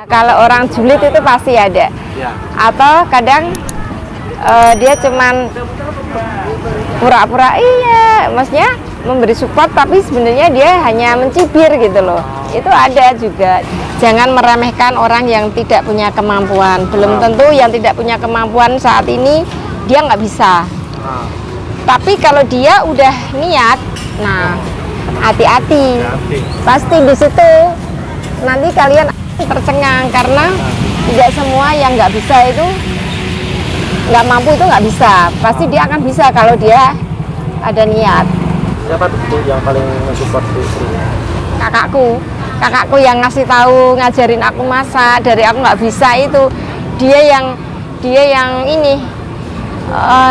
Kalau orang julid itu pasti ada. Ya. Atau kadang dia cuman pura-pura iya, maksudnya memberi support tapi sebenarnya dia hanya mencibir gitu loh. Itu ada juga. Jangan meremehkan orang yang tidak punya kemampuan. Belum tentu yang tidak punya kemampuan saat ini dia nggak bisa. Tapi kalau dia udah niat, nah hati-hati. Pasti di situ nanti kalian tercengang karena tidak semua yang nggak bisa itu, nggak mampu itu nggak bisa. Pasti dia akan bisa kalau dia ada niat. Siapa tuh yang paling mensupport istri? Kakakku yang ngasih tahu, ngajarin aku masak dari aku nggak bisa itu. Dia yang ini,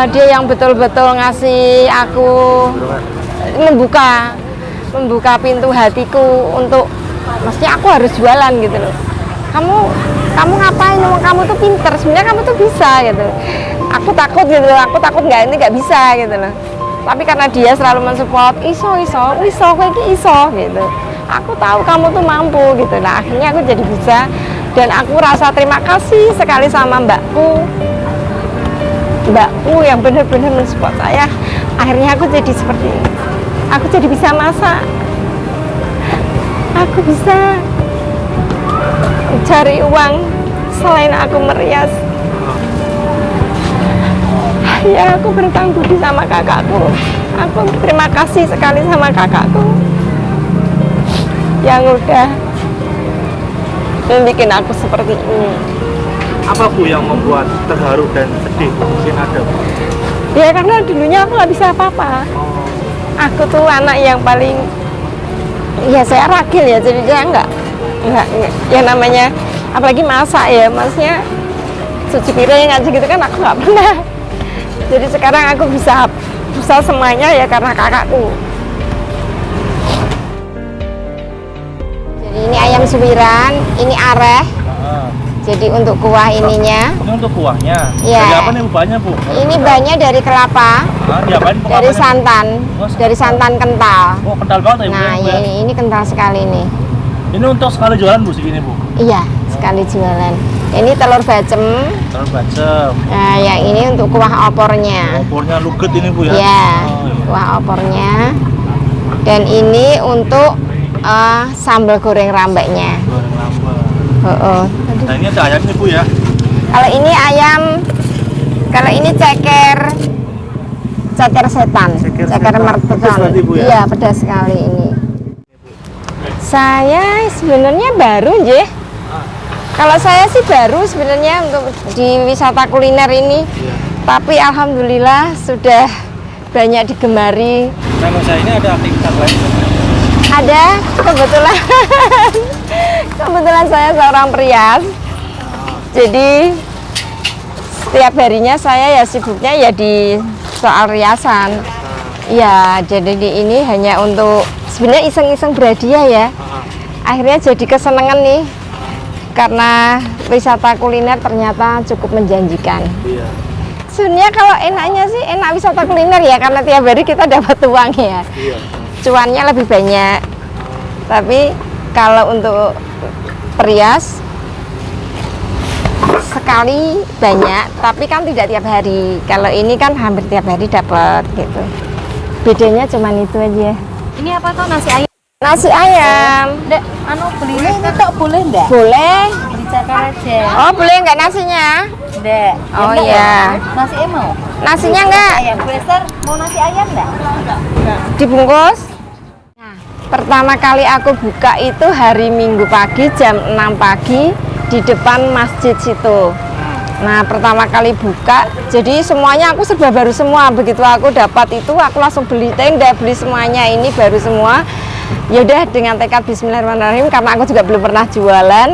dia yang betul-betul ngasih aku membuka pintu hatiku untuk, maksudnya aku harus jualan gitu loh. Kamu ngapain? Kamu tuh pinter, sebenarnya kamu tuh bisa gitu. Aku takut gitu loh, aku takut nggak bisa gitu loh. Tapi karena dia selalu mensupport, iso kowe iki iso gitu. Aku tahu kamu tuh mampu gitu. Nah, akhirnya aku jadi bisa dan aku rasa terima kasih sekali sama mbakku yang benar-benar mensupport saya. Akhirnya aku jadi seperti ini. Aku jadi bisa masak. Aku bisa cari uang selain aku merias. Ya, aku berutang budi sama kakakku. Aku terima kasih sekali sama kakakku yang udah bikin aku seperti ini. Apa Bu yang membuat terharu dan sedih? Mungkin ada Bu? Ya karena dulunya aku nggak bisa apa-apa. Aku tuh anak yang paling, ya saya ragil ya, jadi saya nggak yang namanya apalagi masak ya, maksudnya cuci piring aja gitu kan aku nggak pernah. Jadi sekarang aku bisa semuanya ya karena kakakku. Jadi ini ayam suwiran, ini areh. Jadi untuk kuah ininya. Ini untuk kuahnya. Ya. Dari apa nih banyak Bu? Ini banyak dari kelapa. Dari santan, dari santan kental. Oh, kental banget ya Bu. Nah, ya, ini kental sekali nih. Ini untuk sekali jualan Bu segini Bu? Iya, sekali jualan. Ini telur bacem. Telur bacem. Nah, yang ini untuk kuah opornya. Opornya luget ini Bu ya? Iya, kuah opornya. Dan ini untuk sambal goreng rambaknya. Goreng rambak. Nah, ini ada ayam nih Bu ya? Kalau ini ayam, kalau ini ceker setan, ceker mertekan. Pedas berarti, Bu, ya? Iya, pedas sekali ini. Saya sebenarnya baru, Jeh. Kalau saya sih baru sebenarnya untuk di wisata kuliner ini, tapi alhamdulillah sudah banyak digemari. Kalau saya ini ada aktivitas lain? Ada, kebetulan saya seorang perias. Jadi setiap harinya saya ya sibuknya ya di soal riasan. Ya, jadi di ini hanya untuk sebenarnya iseng-iseng berhadiah ya. Akhirnya jadi kesenangan nih. Karena wisata kuliner ternyata cukup menjanjikan. Iya. Sebenarnya kalau enaknya sih enak wisata kuliner ya, karena tiap hari kita dapat uang ya. Iya. Cuannya lebih banyak. Tapi kalau untuk perias sekali banyak, tapi kan tidak tiap hari. Kalau ini kan hampir tiap hari dapat gitu. Bedanya cuma itu aja. Ini apa tuh, nasi ayam? Nasi ayam. Dek, beli ini tok boleh enggak? Boleh. Beli cakar aja. Oh, boleh nggak nasinya? Dek. Oh iya. Nasi mau? Nasinya enggak? Ayam. Blaster mau nasi ayam enggak? Dibungkus. Nah, pertama kali aku buka itu hari Minggu pagi jam 6 pagi di depan masjid situ. Nah, pertama kali buka, jadi semuanya aku serba baru semua. Begitu aku dapat itu, aku langsung beli tenda, beli semuanya, ini baru semua. Ya udah, dengan tekad Bismillahirrahmanirrahim, karena aku juga belum pernah jualan.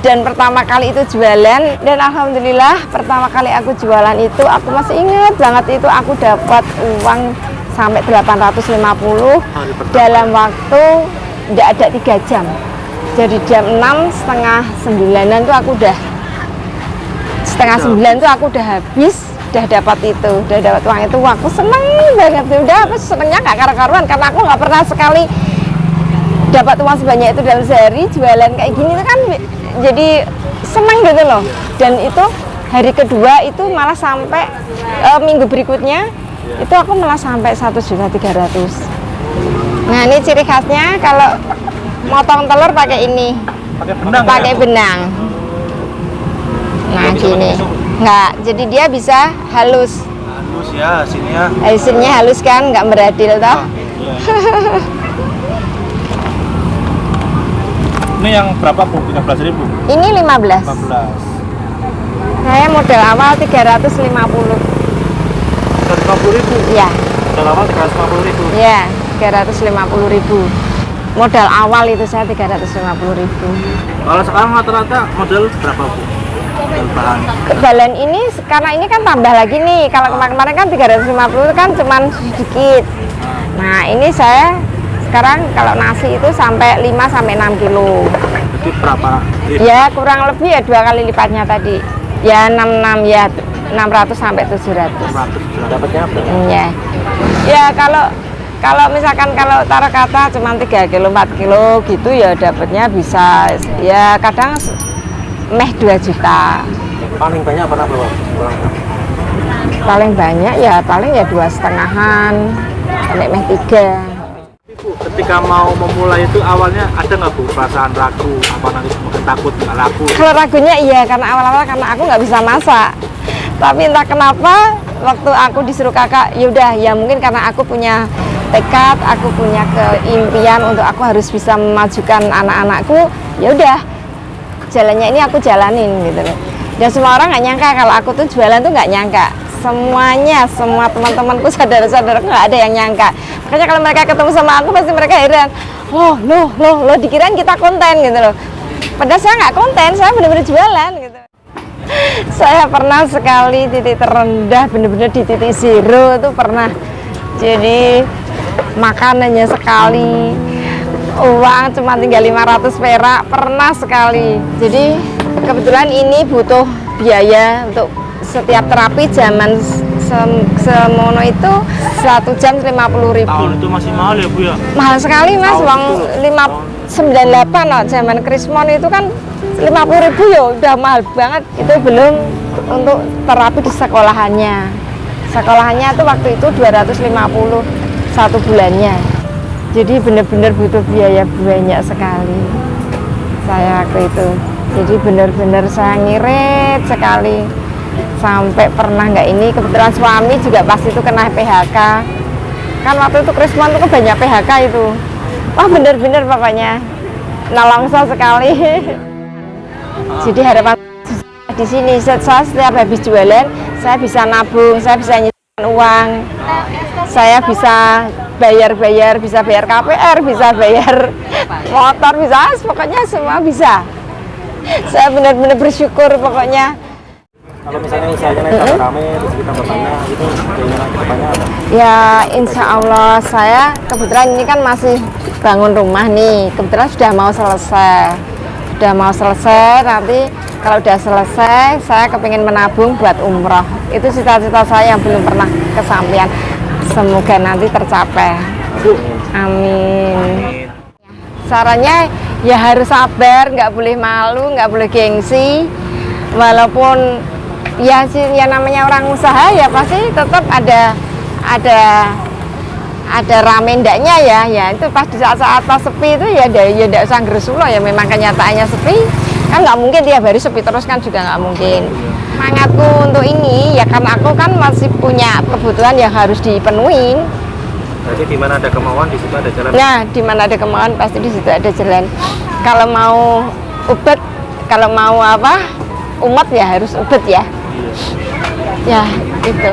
Dan pertama kali itu jualan, dan alhamdulillah pertama kali aku jualan itu, aku masih ingat banget itu aku dapat uang sampai 850 dalam waktu tidak ada 3 jam. Jadi jam 6, setengah 9-an tuh aku udah setengah 9 tuh aku udah habis, udah dapat itu, udah dapat uang itu. Aku seneng banget, udah aku senengnya gak karu-karuan karena aku nggak pernah sekali dapat uang sebanyak itu dalam sehari, jualan kayak gini tuh kan jadi senang gitu loh. Dan itu hari kedua itu malah sampai minggu berikutnya itu aku malah sampai 1.300.000. Nah ini ciri khasnya kalau motong telur pakai ini, pakai benang. Nah gini, nggak, jadi dia bisa halus. Halus ya hasilnya. Hasilnya halus kan, nggak meradil toh. Ini yang berapa Bu? 13.000? Ini 15. 15. Saya modal awal 350. 150.000? Ya, Modal awal 350.000. ya 350.000. Modal awal itu saya 350.000. Kalau sekarang rata-rata modal berapa Bu? Modal bahan. Kebalan ini karena ini kan tambah lagi nih. Kalau kemarin kan 350 kan cuman sedikit. Nah, ini saya sekarang kalau nasi itu sampai 5 sampai 6 kilo. Jadi berapa? Ya, kurang lebih ya 2 kali lipatnya tadi. Ya 66 ya 600 sampai 700. 100 dapatnya apa? Ya. Ya kalau misalkan kalau taruh kata cuma 3 kilo 4 kilo gitu ya dapatnya bisa ya kadang meh 2 juta. Paling banyak pernah berapa? Paling banyak ya paling ya 2,5-an sampai meh 3. Bu, ketika mau memulai itu awalnya ada nggak Bu perasaan ragu apa nanti mungkin takut nggak laku? Kalau ragunya iya karena awal-awal karena aku nggak bisa masak. Tapi entah kenapa waktu aku disuruh kakak, yaudah ya mungkin karena aku punya tekad, aku punya keimpian untuk aku harus bisa memajukan anak-anakku. Ya udah jalannya ini aku jalanin gitu loh. Dan semua orang nggak nyangka kalau aku tuh jualan tuh nggak nyangka. Semuanya, semua teman-temanku, saudara-saudaraku nggak ada yang nyangka. Makanya kalau mereka ketemu sama aku pasti mereka heran. Loh, dikirain kita konten gitu loh. Padahal saya nggak konten, saya benar-benar jualan gitu. Saya pernah sekali titik terendah, benar-benar di titik zero itu pernah. Jadi makanannya sekali, uang cuma tinggal 500 perak, pernah sekali. Jadi kebetulan ini butuh biaya untuk setiap terapi zaman semono itu 1 jam 50.000. Tahun itu masih mahal ya Bu ya? Mahal sekali Mas, uang 598 loh, zaman Krismon itu kan 50.000 ya udah mahal banget. Itu belum untuk terapi di sekolahannya. Sekolahannya tuh waktu itu 250 1 bulannya. Jadi benar-benar butuh biaya banyak sekali saya waktu itu. Jadi benar-benar saya ngirit sekali. Sampai pernah nggak ini, kebetulan suami juga pas itu kena PHK. Kan waktu itu Krismon tuh banyak PHK itu. Wah bener-bener pokoknya nolongso sekali. Jadi harapan di sini saya setiap habis jualan saya bisa nabung, saya bisa nyimpan uang, saya bisa bayar, bisa bayar KPR, bisa bayar motor, bisa pokoknya semua bisa. Saya benar-benar bersyukur pokoknya. Kalau misalnya usahanya naik rame terus kita bapaknya itu keinginan kedepannya apa? Ya insya Allah saya kebetulan ini kan masih bangun rumah nih, kebetulan sudah mau selesai, nanti kalau udah selesai saya kepingin menabung buat umroh. Itu cita-cita saya yang belum pernah kesampaian, semoga nanti tercapai. Amin. Sarannya ya harus sabar, nggak boleh malu, nggak boleh gengsi, walaupun ya sih ya namanya orang usaha ya pasti tetap ada rame ndaknya ya itu pas di saat-saat pas sepi itu ya ndak usah gerusulo ya, memang kenyataannya sepi kan nggak mungkin tiap hari sepi terus kan juga nggak mungkin. Semangatku untuk ini ya karena aku kan masih punya kebutuhan yang harus dipenuhin. Jadi di mana ada kemauan di situ ada jalan. Nah, di mana ada kemauan pasti di situ ada jalan. Kalau mau ubet, kalau mau apa umat ya harus ubet ya. Ya, itu.